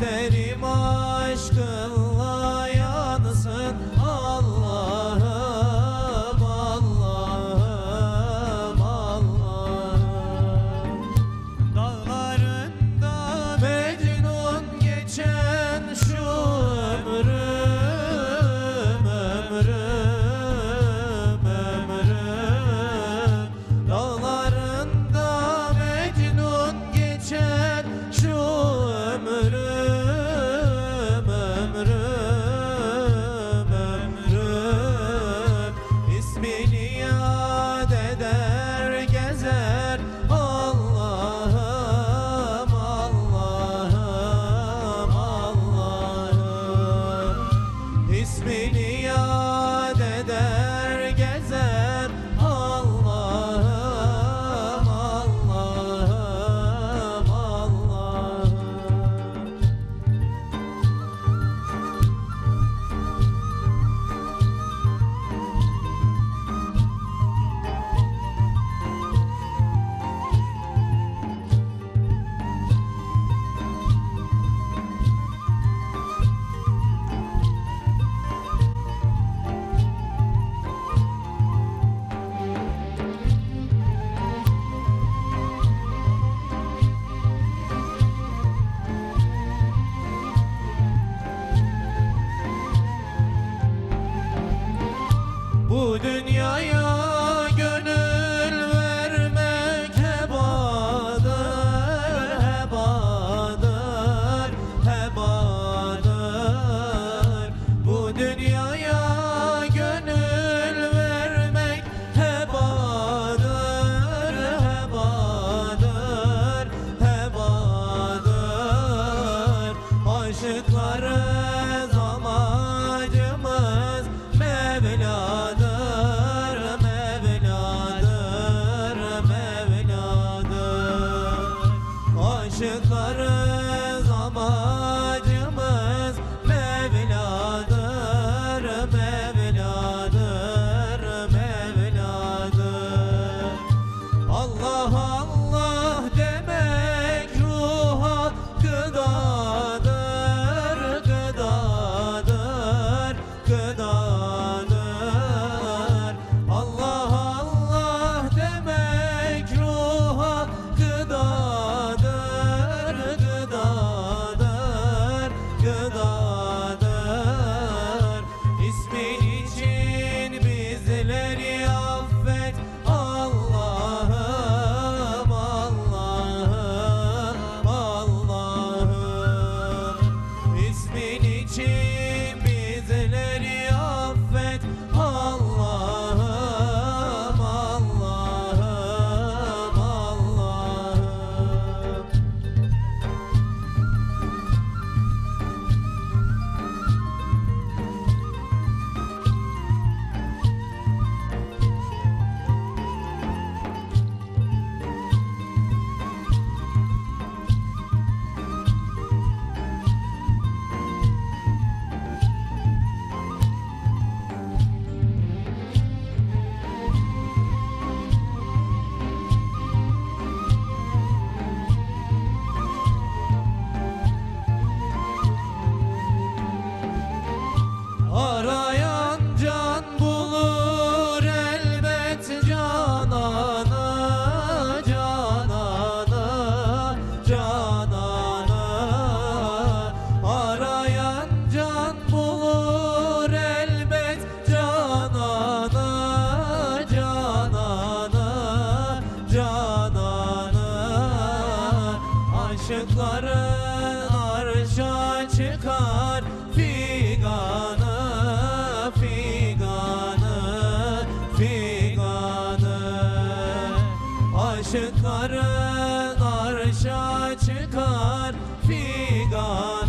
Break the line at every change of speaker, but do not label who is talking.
gözlerim aşkınla yansın. Allah'ım, Allah'ım, Allah'ım. Dağlarında Mecnun geçen şu ömrüm, ömrüm, ömrüm. Dağlarında Mecnun geçen şu ömrüm, ömrüm, ömrüm. İsmini yad eder gezer. Allah'ım, Allah'ım, Allah'ım. İsmini yad eder gezer. Allah'ım, Allah'ım, Allah'ım. Bu dünyaya gönül vermek hebadır, hebadır, hebadır. Bu dünyaya gönül vermek hebadır, hebadır, hebadır. Aşıklarız amacımız Mevla'dır, Mevla'dır, Mevla'dır. Aşıklarız amacımız Mevla'dır, Mevla'dır, Mevla'dır. Allah Allah demek ruha gıdadır, gıdadır, gıdadır. Allah Allah demek ruha gıdadır, gıdadır, gıdadır. İsmin için bizleri affet. Allah'ım, Allah'ım, Allah'ım. İsmin için bizleri affet. Allah'ım, Allah'ım, Allah'ım. Arayan can bulur elbet cananı, cananı, cananı. Arayan can bulur elbet cananı, cananı, cananı. Aşıkların arşa çıkar figanı, figanı, figanı. Aşıkların arşa çıkar figanı.